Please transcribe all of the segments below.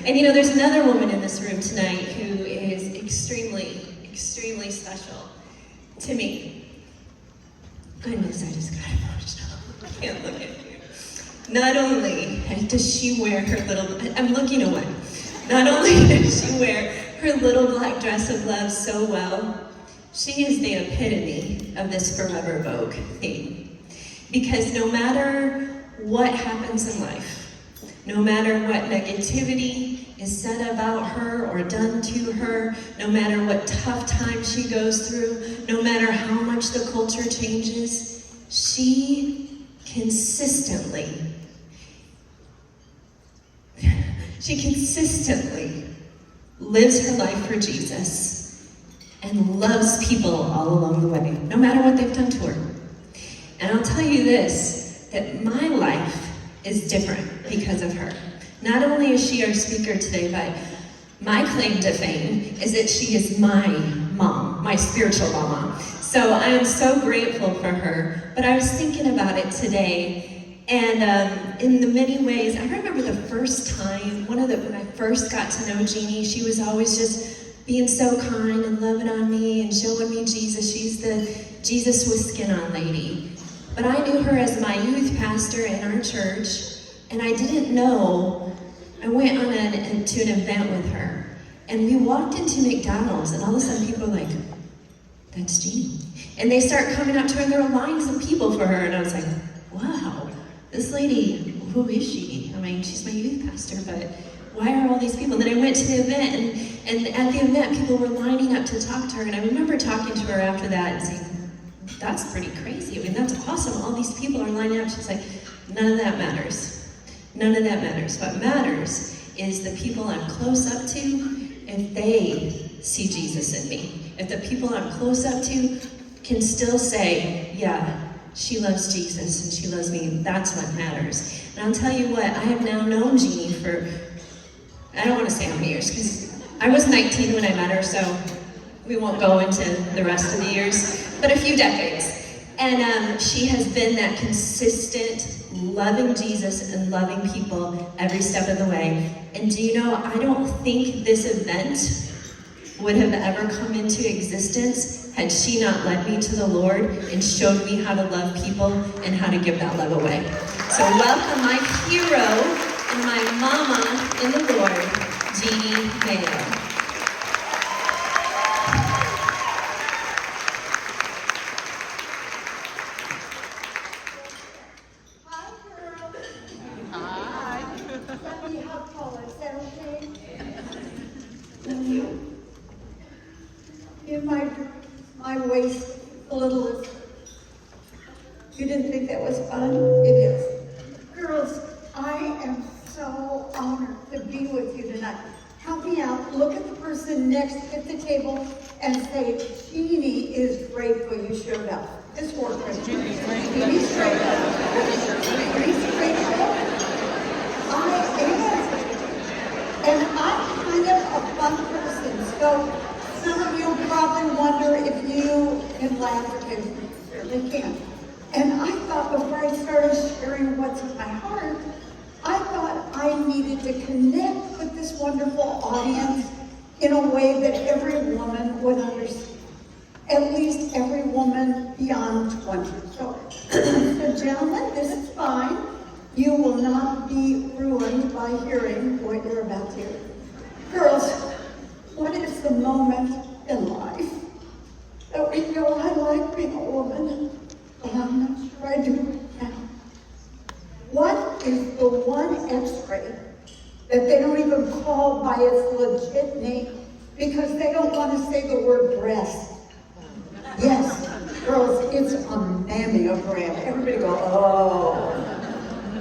And you know, there's another woman in this room tonight who is extremely, extremely special to me. Goodness, I just got emotional. I can't look at you. Not only does she wear her little, I'm looking away. Not only does she wear her little black dress of love so well, she is the epitome of this Forever Vogue theme. Because no matter what happens in life, no matter what negativity is said about her or done to her, no matter what tough times she goes through, no matter how much the culture changes, she consistently lives her life for Jesus and loves people all along the way, no matter what they've done to her. And I'll tell you this, that my life is different because of her. Not only is she our speaker today, but my claim to fame is that she is my mom, my spiritual mama. So I am so grateful for her. But I was thinking about it today, and in the many ways, I remember the first time, when I first got to know Jeanne, she was always just being so kind and loving on me and showing me Jesus. She's the Jesus with skin on lady. But I knew her as my youth pastor in our church, and I didn't know. I went on to an event with her, and we walked into McDonald's, and all of a sudden people were like, that's Jeanne. And they start coming up to her, and there were lines of people for her, and I was like, wow, this lady, who is she? I mean, she's my youth pastor, but why are all these people? And then I went to the event, and at the event, people were lining up to talk to her, and I remember talking to her after that and saying, that's pretty crazy. I mean, that's awesome. All these people are lining up. She's like, none of that matters. None of that matters. What matters is the people I'm close up to, if they see Jesus in me. If the people I'm close up to can still say, yeah, she loves Jesus and she loves me, that's what matters. And I'll tell you what, I have now known Jeanne for, I don't want to say how many years, because I was 19 when I met her, so we won't go into the rest of the years, but a few decades. And she has been that consistent, loving Jesus and loving people every step of the way. And do you know, I don't think this event would have ever come into existence had she not led me to the Lord and showed me how to love people and how to give that love away. So welcome my hero and my mama in the Lord, Jeanne Mayo. My waist a little. You didn't think that was fun? It is. Girls, I am so honored to be with you tonight. Help me out. Look at the person next at the table and say, Jeanne is grateful you showed up. This work. Jeanne's grateful. Jeanne's grateful. I am. And I'm kind of a fun person, so some of you probably wonder if you can laugh at me. Certainly can. And I thought before I started sharing what's in my heart, I thought I needed to connect with this wonderful audience in a way that every woman would understand. At least every woman beyond 20. So gentlemen, this is fine. You will not be ruined by hearing what you're about to hear. Girls, what is the moment in life that we go, I like being a woman, but I'm not sure I do right now? What is the one x-ray that they don't even call by its legit name because they don't want to say the word breast? Yes, girls, it's a mammogram. Everybody go, oh.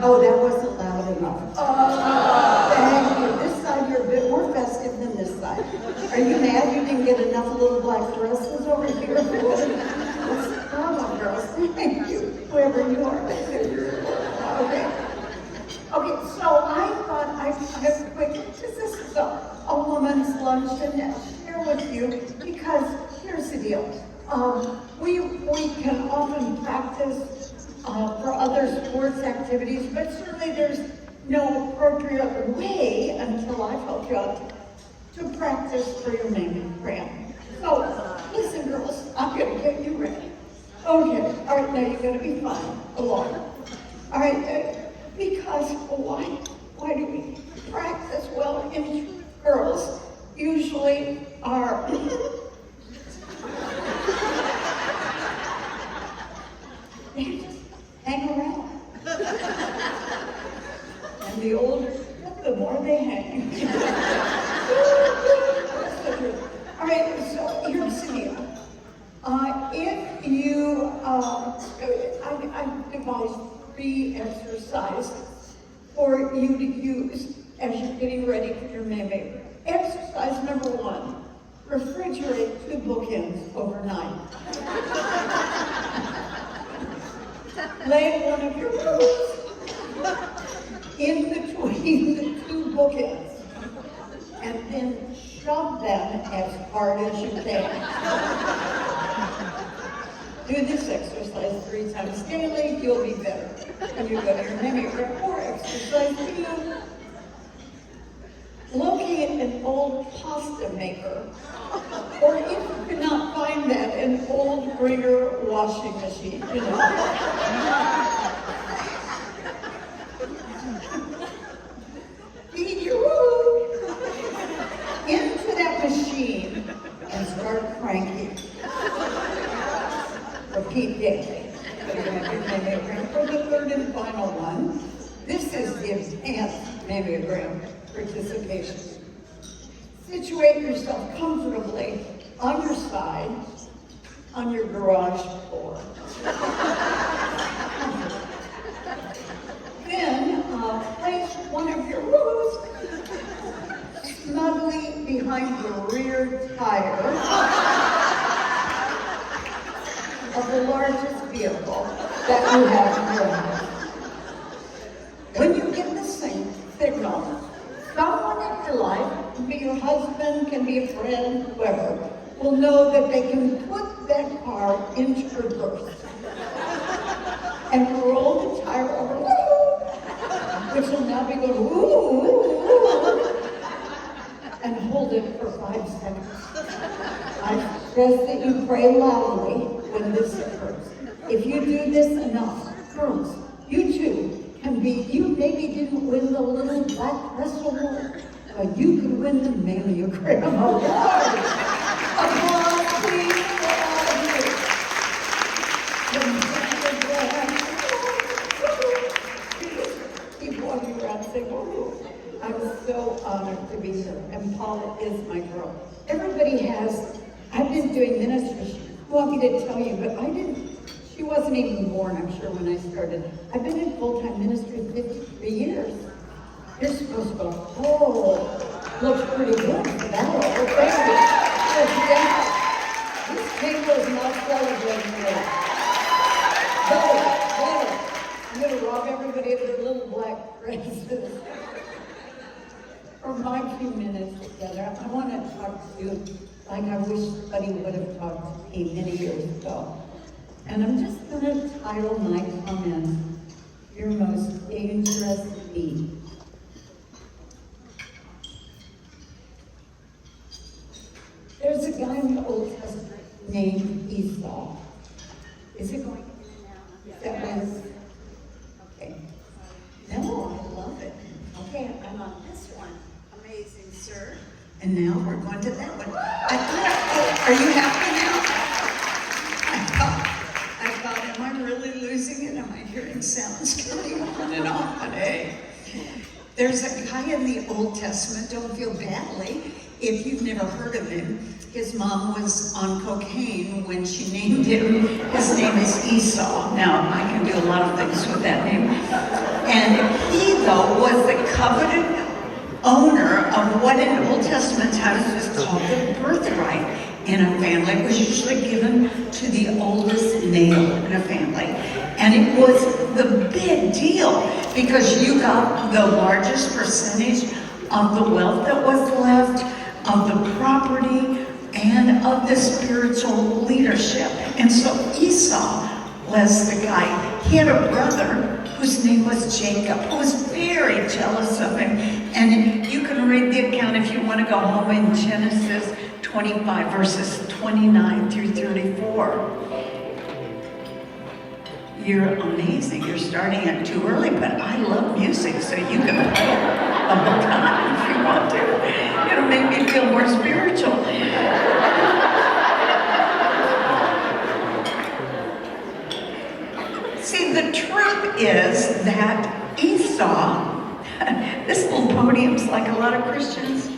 Oh, that wasn't loud enough. Oh, thank you. This side, you're a bit more festive than this side. Are you mad you didn't get enough little black dresses over here? Come on, girls. Thank you. Whoever you are. Okay. Okay, so I thought I'd have a quick, this is a woman's luncheon and share with you, because here's the deal. We can often practice for other sports activities, but certainly there's no appropriate way until I help you out to practice for your mammogram. So, listen girls, I'm gonna get you ready. Okay, all right, now you're gonna be fine, alone. All right, because why do we practice? Well, in girls usually are they just hang around. And the older, the more they hang. All right, so here's the deal. If you, I've devised 3 exercises for you to use as you're getting ready for your mammogram. Exercise number 1, refrigerate 2 bookends overnight. Lay one of your toes in between the 2 bookends and then shove them as hard as you can. Do this exercise 3 times daily, you'll be better. And you go to your mammogram. Or exercise 2. Locate an old pasta maker. Or if you cannot find that, an old Ringer washing machine, you know. Feed your food into that machine and start cranking. Repeat daily. For the 3rd and final one, this is the advanced mammogram participation. Situate yourself comfortably on your side, on your garage floor. Then place one of your rows snugly behind the rear tire of the largest vehicle that you have in your house. When you get the signal, someone in your life, can be your husband, can be a friend, whoever, will know that they can put that car into reverse and roll the tire over, which will now be going, ooh, and hold it for 5 seconds. I suggest that you pray loudly when this occurs. If you do this enough, girls, you too can be, you maybe didn't win the little black dress award, but you could win the mammogram award. Applause, please, for all of you. Keep walking around and say, whoa. I'm so honored to be here, and Paula is my girl. Everybody has, I've been doing ministry. She want me to tell you, but she wasn't even born, I'm sure, when I started. I've been in full-time ministry 53 years. You're supposed to go, oh, looks pretty good for that old baby. Yeah, this table is not celebrating yet. Better. I'm going to rob everybody of their little black dresses. For my few minutes together, I want to talk to you like I wish somebody would have talked to me many years ago. And I'm just going to title my comment, Your Most Dangerous Deed. There's a guy in the Old Testament named Esau. Is it going to be now? Is that one? Okay. No, I love it. Okay, I'm on this one. Amazing, sir. And now we're going to that one. Are you happy now? I thought, am I really losing it? Am I hearing sounds coming on and off? But hey, there's a guy in the Old Testament, don't feel badly if you've never heard of him. His mom was on cocaine when she named him. His name is Esau. Now, I can do a lot of things with that name. And he, though, was the coveted owner of what in Old Testament times was called the birthright in a family. It was usually given to the oldest male in a family. And it was the big deal because you got the largest percentage of the wealth that was left, of the property, and of the spiritual leadership. And so Esau was the guy. He had a brother whose name was Jacob, who was very jealous of him. And you can read the account if you want to go home in Genesis 25, verses 29 through 34. You're amazing. You're starting it too early, but I love music, so you can play it the whole time if you want to. It'll make me feel more spiritual. See, the truth is that Esau, this little podium's like a lot of Christians.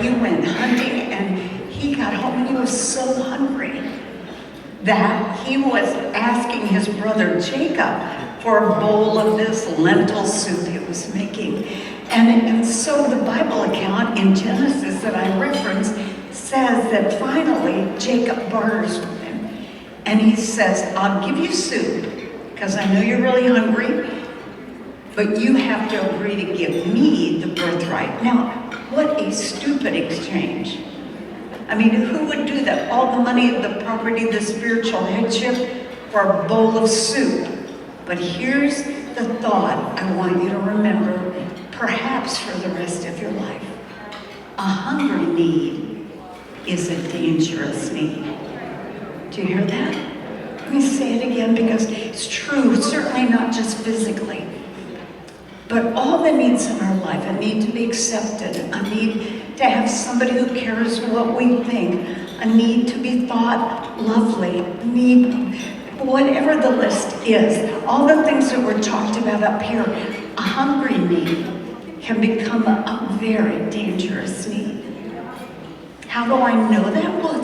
He went hunting and he got home and he was so hungry that he was asking his brother Jacob for a bowl of this lentil soup he was making. And so the Bible account in Genesis that I referenced says that finally Jacob barters with him. And he says, I'll give you soup because I know you're really hungry, but you have to agree to give me the birthright. Now, what a stupid exchange. I mean, who would do that? All the money, the property, the spiritual headship for a bowl of soup. But here's the thought I want you to remember, perhaps for the rest of your life. A hungry need is a dangerous need. Do you hear that? Let me say it again because it's true, certainly not just physically. But all the needs in our life, a need to be accepted, a need to have somebody who cares what we think, a need to be thought lovely, need, whatever the list is, all the things that were talked about up here, a hungry need can become a very dangerous need. How do I know that? Well,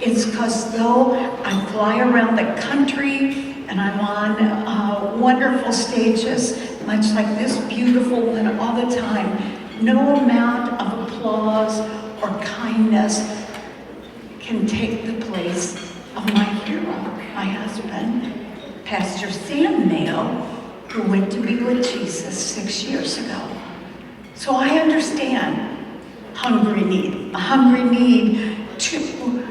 it's because though I fly around the country and I'm on wonderful stages, much like this beautiful one all the time, no amount of applause or kindness can take the place of my hero, my husband, Pastor Sam Mayo, who went to be with Jesus 6 years ago. So I understand hungry need, a hungry need to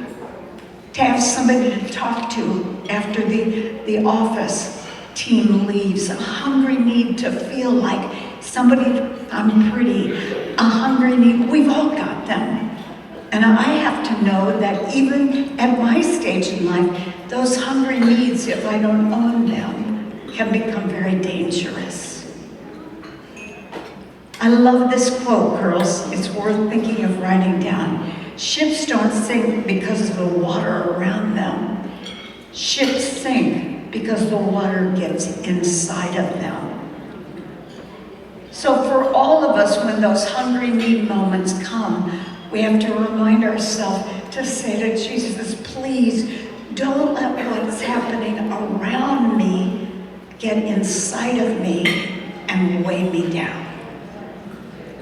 have somebody to talk to after the office team leaves, a hungry need to feel like somebody, I'm pretty, a hungry need, we've all got them. And I have to know that even at my stage in life, those hungry needs, if I don't own them, can become very dangerous. I love this quote, girls. It's worth thinking of writing down. Ships don't sink because of the water around them. Ships sink because the water gets inside of them. So for all of us, when those hungry need moments come, we have to remind ourselves to say to Jesus, please don't let what's happening around me get inside of me and weigh me down.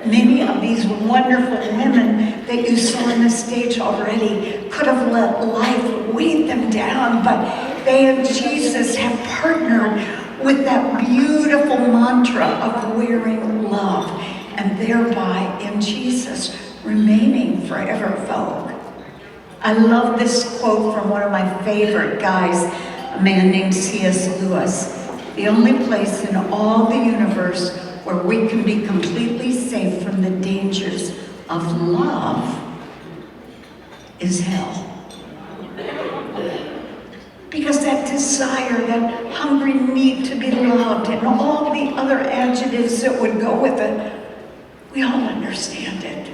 Many of these wonderful women that you saw on the stage already could have let life weigh them down, but they and Jesus have partnered with that beautiful mantra of wearing love and thereby in Jesus remaining forever vogue. I love this quote from one of my favorite guys, a man named C.S. Lewis. The only place in all the universe where we can be completely safe from the dangers of love is hell. Because that desire, that hungry need to be loved, and all the other adjectives that would go with it, we all understand it.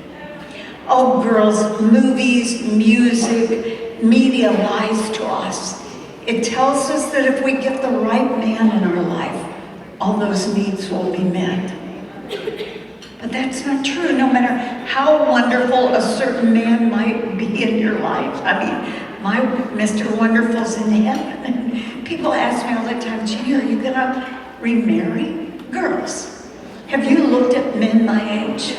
Oh, girls, movies, music, media lies to us. It tells us that if we get the right man in our life, all those needs will be met. But that's not true, no matter how wonderful a certain man might be in your life. I mean, my Mr. Wonderful's in heaven. People ask me all the time, Jeanne, are you gonna remarry? Girls, have you looked at men my age?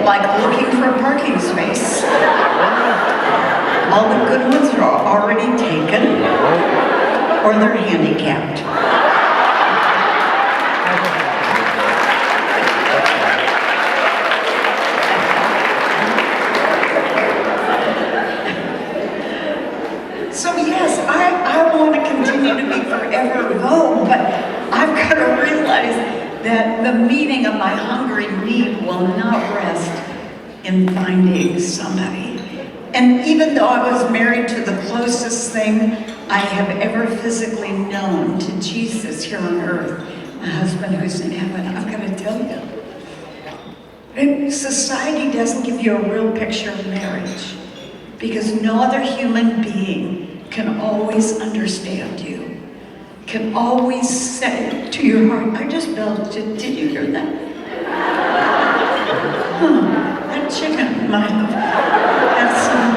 like looking for a parking space. All the good ones are already taken, or they're handicapped. So yes, I want to continue to be forever Vogue, but I've got to realize that the meaning of my hungry need will not rest in finding somebody. And even though I was married to the closest thing I have ever physically known to Jesus here on earth, my husband who's in heaven, I've got to tell you, society doesn't give you a real picture of marriage because no other human being can always understand you, can always say to your heart, I just belched it, did you hear that? That chicken might have had some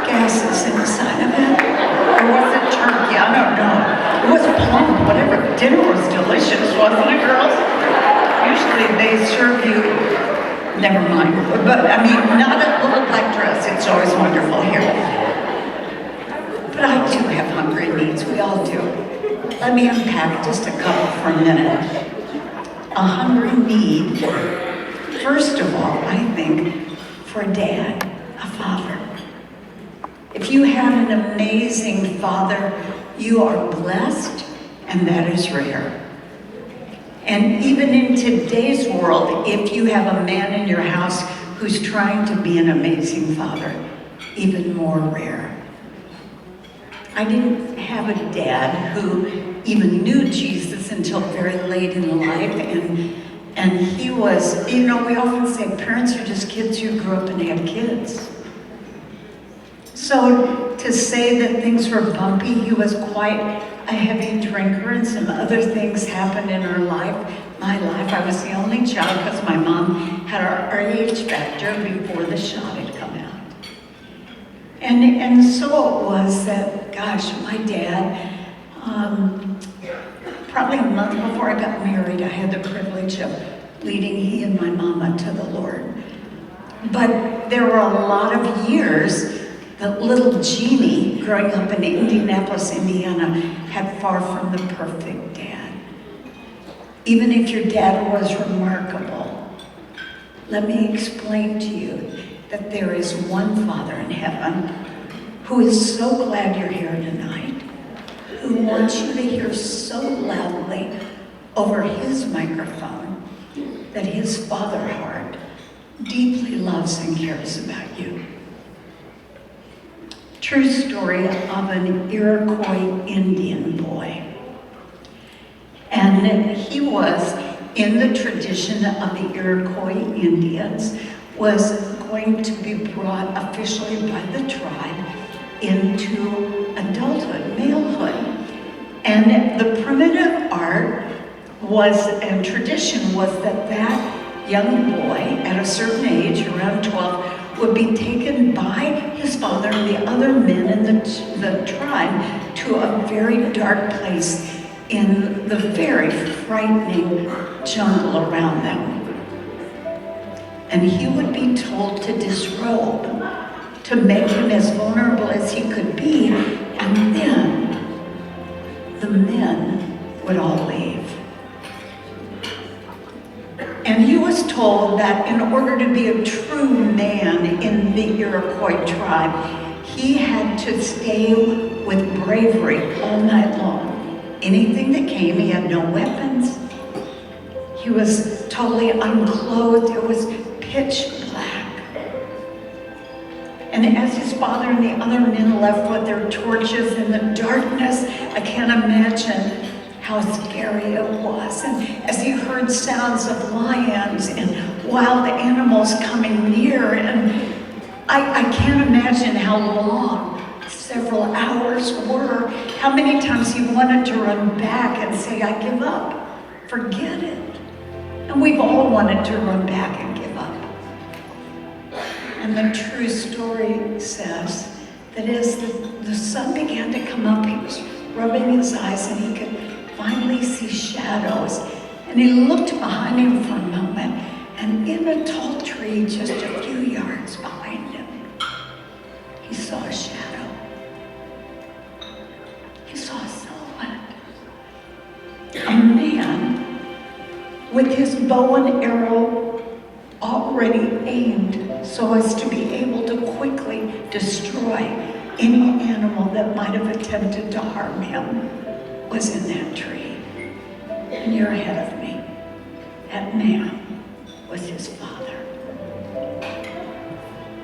gases inside of it. Or was it turkey? I don't know. It was plump, whatever. Dinner was delicious, wasn't it, girls? Usually they serve you, never mind. But I mean, not a little black dress. It's always wonderful here. But I do have hungry needs. We all do. Let me unpack just a couple for a minute. A hungry need, first of all, I think, for a dad, a father. If you have an amazing father, you are blessed, and that is rare. And even in today's world, if you have a man in your house who's trying to be an amazing father, even more rare. I didn't have a dad who even knew Jesus until very late in life, and he was, you know, we often say parents are just kids who grew up and had kids. So to say that things were bumpy, he was quite a heavy drinker, and some other things happened in our life. My life, I was the only child because my mom had our RH factor before the shot had come out. And so it was that, gosh, my dad, probably a month before I got married, I had the privilege of leading he and my mama to the Lord. But there were a lot of years that little Jeanne, growing up in Indianapolis, Indiana, had far from the perfect dad. Even if your dad was remarkable, let me explain to you that there is one Father in heaven who is so glad you're here tonight, who wants you to hear so loudly over his microphone that his Father heart deeply loves and cares about you. True story of an Iroquois Indian boy. And he was, in the tradition of the Iroquois Indians, was going to be brought officially by the tribe into adulthood, malehood. And the primitive art was, and tradition was that young boy at a certain age, around 12, would be taken by his father and the other men in the tribe to a very dark place in the very frightening jungle around them. And he would be told to disrobe, to make him as vulnerable as he could be, and then the men would all leave. And he was told that in order to be a true man in the Iroquois tribe, he had to stay with bravery all night long. Anything that came, he had no weapons. He was totally unclothed. It was pitch black. And as his father and the other men left with their torches in the darkness, I can't imagine how scary it was. And as he heard sounds of lions and wild animals coming near, and I can't imagine how long several hours were, how many times he wanted to run back and say, I give up, forget it. And we've all wanted to run back and give up. And the true story says that as the sun began to come up, he was rubbing his eyes and he could finally see shadows. And he looked behind him for a moment, and in a tall tree just a few yards behind him, he saw a shadow. He saw a silhouette. A man with his bow and arrow already aimed so as to be able to quickly destroy any animal that might have attempted to harm him was in that tree. And you're ahead of me. That man was his father.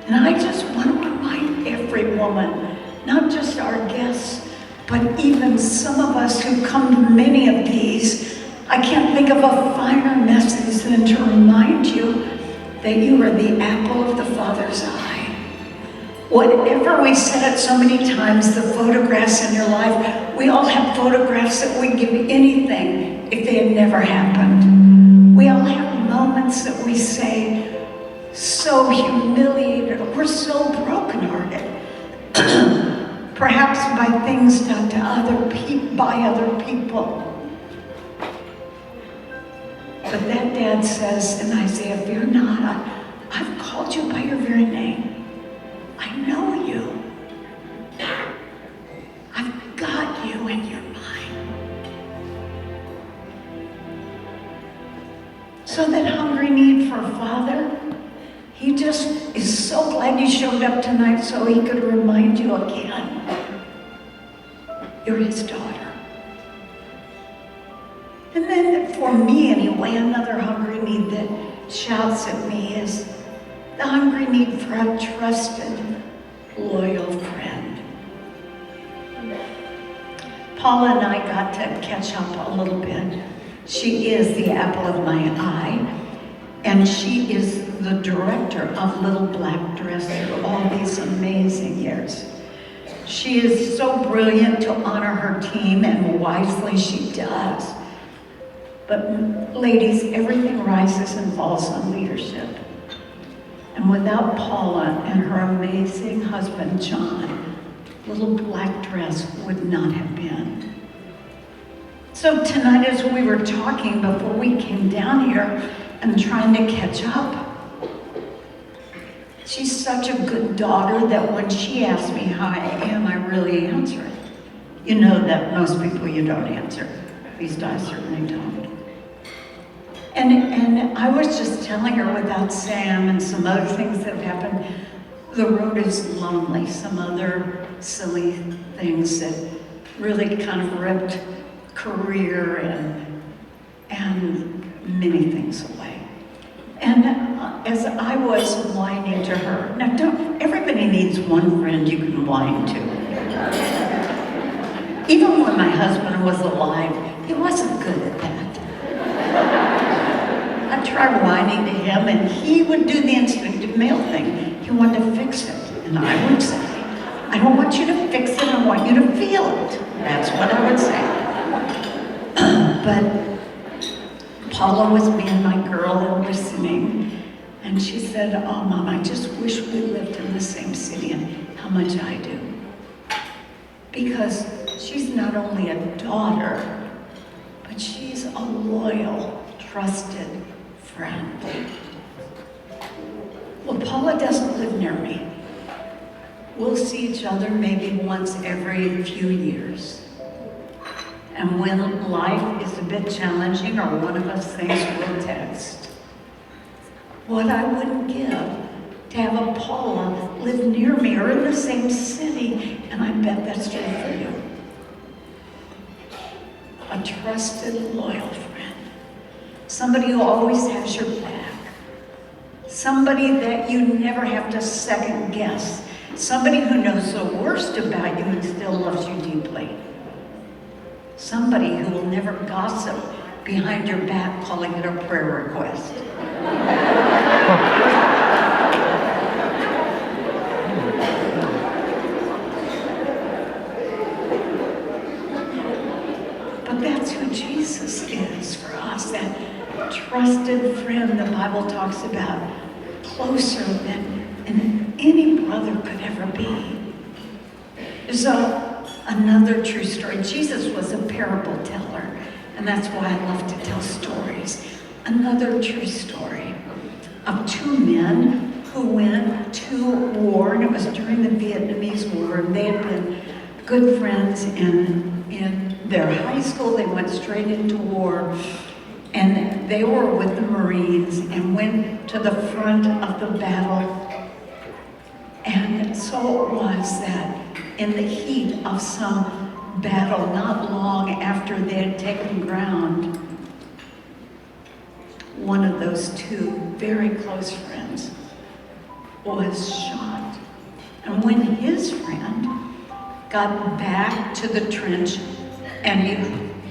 And I just want to remind every woman, not just our guests, but even some of us who come to many of these, I can't think of a finer message than to remind you that you are the apple of the Father's eye. Whatever we said so many times, the photographs in your life, we all have photographs that we'd give anything if they had never happened. We all have moments that we say, so humiliated, or so brokenhearted, perhaps by things done to by other people. But that dad says in Isaiah, fear not, I've called you by your very name. I know you. I've got you and you're mine. So that hungry need for a father, he just is so glad you showed up tonight so he could remind you again, you're his daughter. And then for me anyway, another hungry need that shouts at me is the hungry need for a trusted, loyal friend. Paula and I got to catch up a little bit. She is the apple of my eye, and she is the director of Little Black Dress through all these amazing years. She is so brilliant to honor her team, and wisely she does. But ladies, everything rises and falls on leadership. And without Paula and her amazing husband, John, Little Black Dress would not have been. So tonight, as we were talking before we came down here and trying to catch up, she's such a good daughter that when she asks me how I am, I really answer it. You know that most people you don't answer. At least I certainly don't. And I was just telling her without Sam and some other things that have happened, the road is lonely. Some other silly things that really kind of ripped career and many things away. And as I was whining to her, now everybody needs one friend you can whine to. Even when my husband was alive, he wasn't good at that. I'd try whining to him and he would do the instinctive male thing. He wanted to fix it. And I would say, I don't want you to fix it, I want you to feel it. That's what I would say. But Paula was being my girl and listening. And she said, oh, Mom, I just wish we lived in the same city, and how much I do. Because she's not only a daughter, but she's a loyal, trusted friend. Well, Paula doesn't live near me. We'll see each other maybe once every few years. And when life is a bit challenging or one of us thinks we'll text, what I wouldn't give to have a Paula live near me or in the same city, and I bet that's true for you. A trusted, loyal friend. Somebody who always has your back. Somebody that you never have to second guess. Somebody who knows the worst about you and still loves you deeply. Somebody who will never gossip behind your back calling it a prayer request. But that's who Jesus is for us, that trusted friend the Bible talks about, closer than any brother could ever be. There's another true story. Jesus was a parable teller, and that's why I love to tell stories. Another true story. of two men who went to war, and it was during the Vietnamese War, and they had been good friends in their high school. They went straight into war, and they were with the Marines and went to the front of the battle. And so it was that in the heat of some battle, not long after they had taken ground, one of those two very close friends was shot. And when his friend got back to the trench and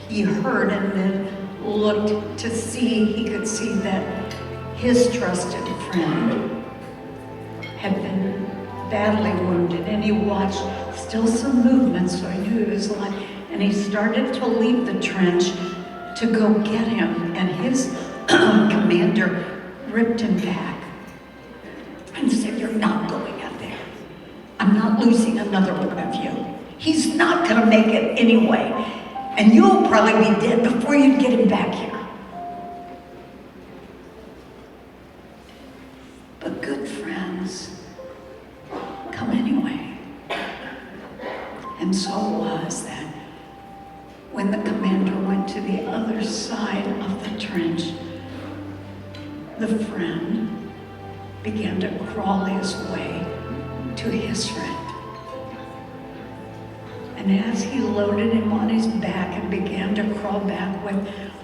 he heard and then looked to see, he could see that his trusted friend had been badly wounded, and he watched still some movement, so he knew he was alive. And he started to leave the trench to go get him, and his commander ripped him back and said, "You're not going out there. I'm not losing another one of you. He's not gonna make it anyway, and you'll probably be dead before you get him back here." But good friends come anyway. And so it was that when the commander went to the other side of the trench, the friend began to crawl his way to his friend. And as he loaded him on his back and began to crawl back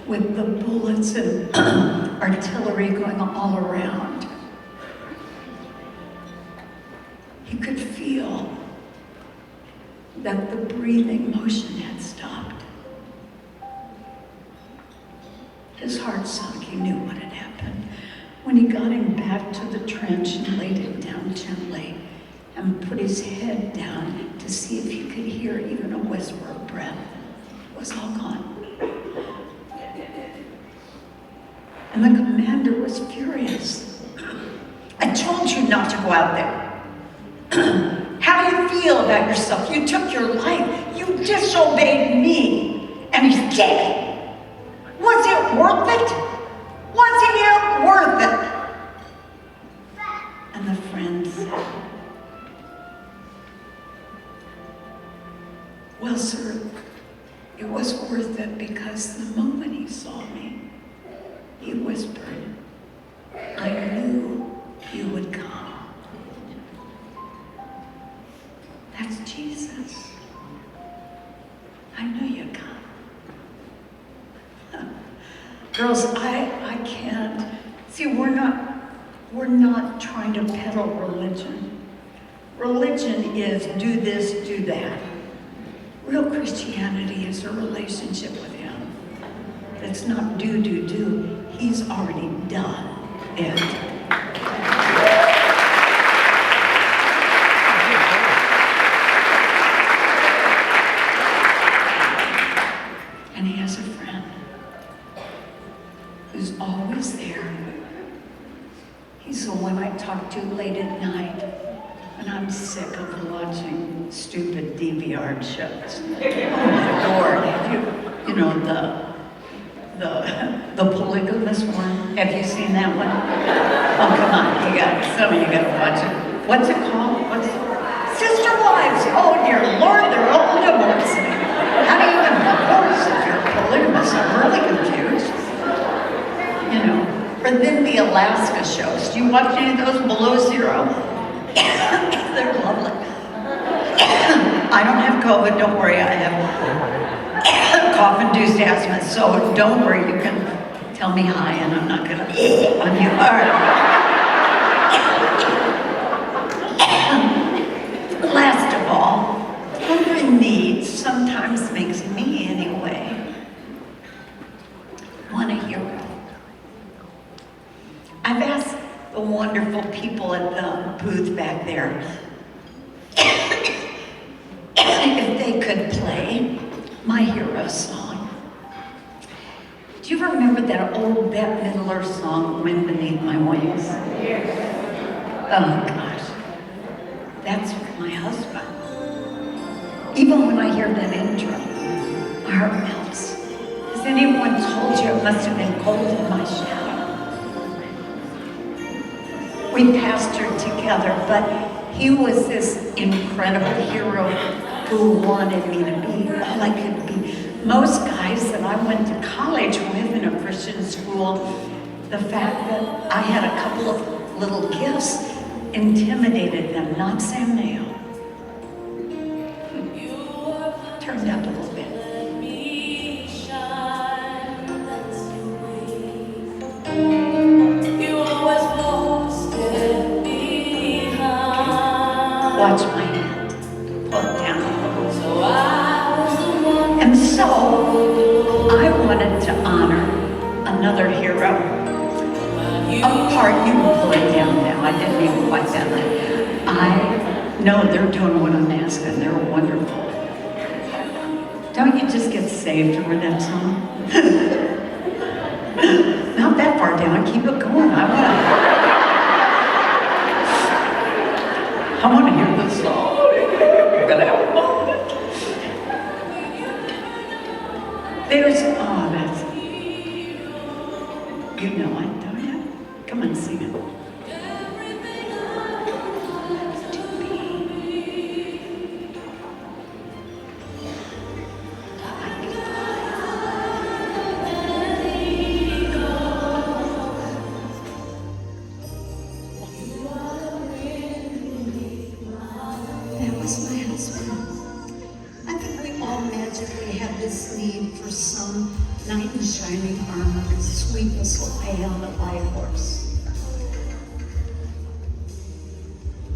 with the bullets and artillery going all around, he could feel that the breathing motion had stopped. His heart sunk. He knew what had happened. When he got him back to the trench and laid him down gently and put his head down to see if he could hear even a whisper of breath, it was all gone. And the commander was furious. "I told you not to go out there. How do you feel about yourself? You took your life. You disobeyed me." And he's dead. Was it worth it? Wasn't it worth it? And the friend said, "Well, sir, it was worth it because the moment he saw me, he whispered, 'I knew you would come.'" That's Jesus. I knew you'd come. Girls, I can't. See, we're not trying to peddle religion. Religion is do this, do that. Real Christianity is a relationship with Him. It's not do. He's already done it. And He has a friend who's always there. He's the one I talk to late at night when I'm sick of watching stupid DVR shows. Oh my Lord, have you know, the polygamous one? Have you seen that one? Oh, come on, some of you gotta watch it. What's it called? Sister Wives. Oh dear Lord, they're all divorcing. How do you even divorce if you're polygamous? I'm really confused. You know, or then the Alaska shows. Do you watch any of those below zero? They're lovely. I don't have COVID, don't worry, I have cough-induced asthma, so don't worry, you can tell me hi and I'm not gonna on you. All right. Last of all, hungry need sometimes makes me, anyway, want a hero. I've asked the wonderful people at the booth back there if they could play my hero song. Do you remember that old Bette Midler song, Wind Beneath My Wings? Oh gosh, that's my husband. Even when I hear that intro, my heart melts. Has anyone told you it must have been cold in my shadow? we pastored together, but he was this incredible hero who wanted me to be all I could be. Most guys that I went to college with in a Christian school, the fact that I had a couple of little gifts intimidated them, not Sam Mayo. Turned out a little bit. Watch my hand. Pull it down. And so, I wanted to honor another hero. Apart, you can pull it down now. I didn't even quite that much. I know they're doing what I'm asking. They're wonderful. Don't you just get saved over that song? Not that far down. Keep it going. I want to hear this song. I'm gonna have a moment. That's, you know it, don't you? Come on, sing it. That was my husband. I think we all magically have this need for some knight in shining armor to sweep us away on the white horse.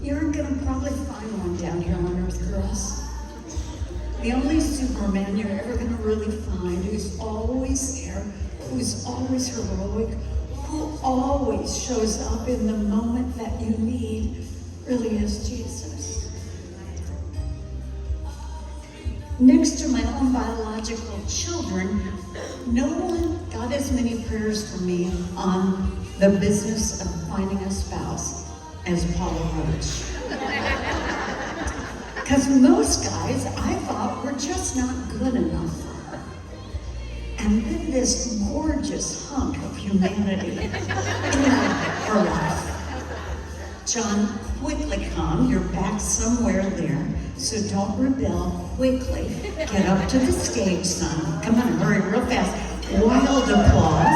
You aren't gonna probably find one down here on Earth, girls. The only Superman you're ever gonna really find who's always there, who's always heroic, who always shows up in the moment that you need, really is Jesus. Next to my own biological children, no one got as many prayers from me on the business of finding a spouse as Paula Roach. Because most guys, I thought, were just not good enough for her. And then this gorgeous hunk of humanity in her life. John, quickly come, you're back somewhere there, so don't rebel, quickly. Get up to the stage, son. Come on, hurry real fast. Wild applause.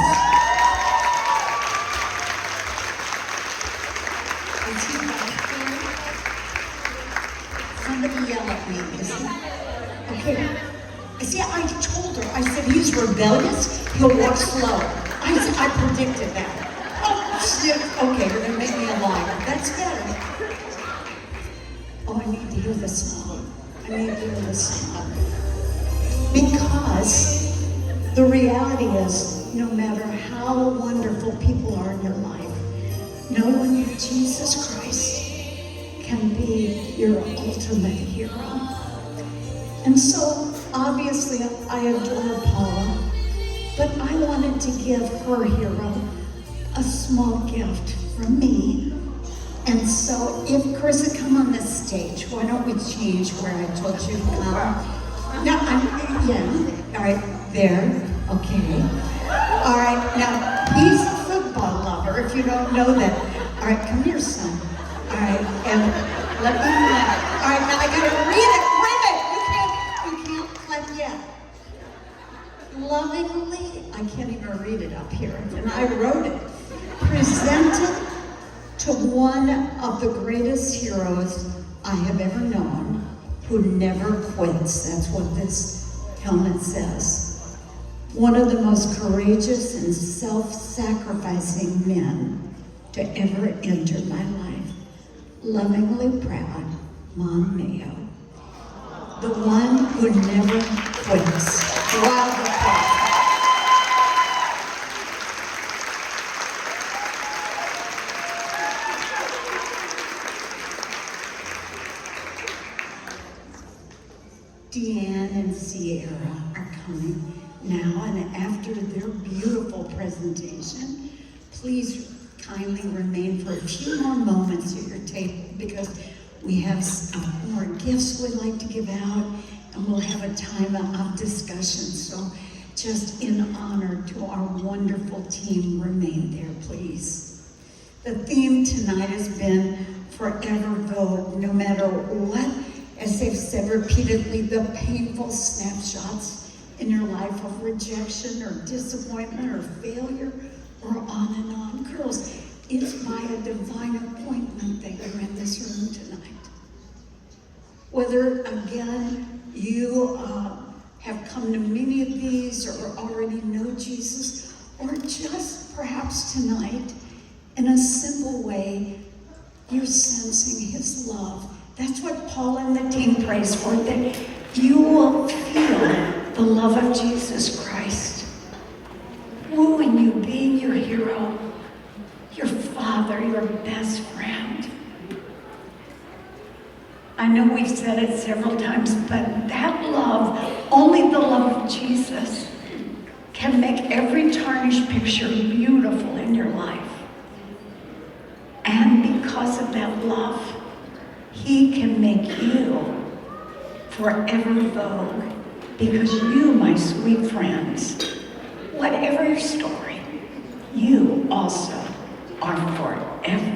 Is he back there? Somebody yell at me, is he? Okay. See, I told her, I said, he's rebellious, he'll walk slow. I predicted that. Oh, shit. Okay, you're gonna make me a liar. That's better. Oh, I need to hear the song. I need to hear the song. Because the reality is, no matter how wonderful people are in your life, no one but Jesus Christ can be your ultimate hero. And so, obviously, I adore Paula, but I wanted to give her hero a small gift from me. And so, if Chris had come on this stage, why don't we change where I told you to come? No, all right, there, okay. All right, now, he's a football lover, if you don't know that. All right, come here, son. All right, and let me clap. All right, now I gotta read it, you can't clap yet. Lovingly, I can't even read it up here, and I wrote it. Presented to one of the greatest heroes I have ever known, who never quits. That's what this helmet says. One of the most courageous and self-sacrificing men to ever enter my life. Lovingly proud, Mom Mayo. The one who never quits. Wild applause. Jeanne and Sierra are coming now, and after their beautiful presentation, please kindly remain for a few more moments at your table, because we have more gifts we'd like to give out, and we'll have a time of discussion. So just in honor to our wonderful team, remain there, please. The theme tonight has been forever vogue, no matter what, as they've said repeatedly, the painful snapshots in your life of rejection or disappointment or failure or on and on. Girls, it's by a divine appointment that you're in this room tonight. Whether, again, you have come to many of these or already know Jesus, or just perhaps tonight, in a simple way, you're sensing his love. That's what Paul and the team prays for, that you will feel the love of Jesus Christ, wooing you, being your hero, your father, your best friend. I know we've said it several times, but that love, only the love of Jesus, can make every tarnished picture beautiful in your life. And because of that love, he can make you forever vogue. Because you, my sweet friends, whatever your story, you also are forever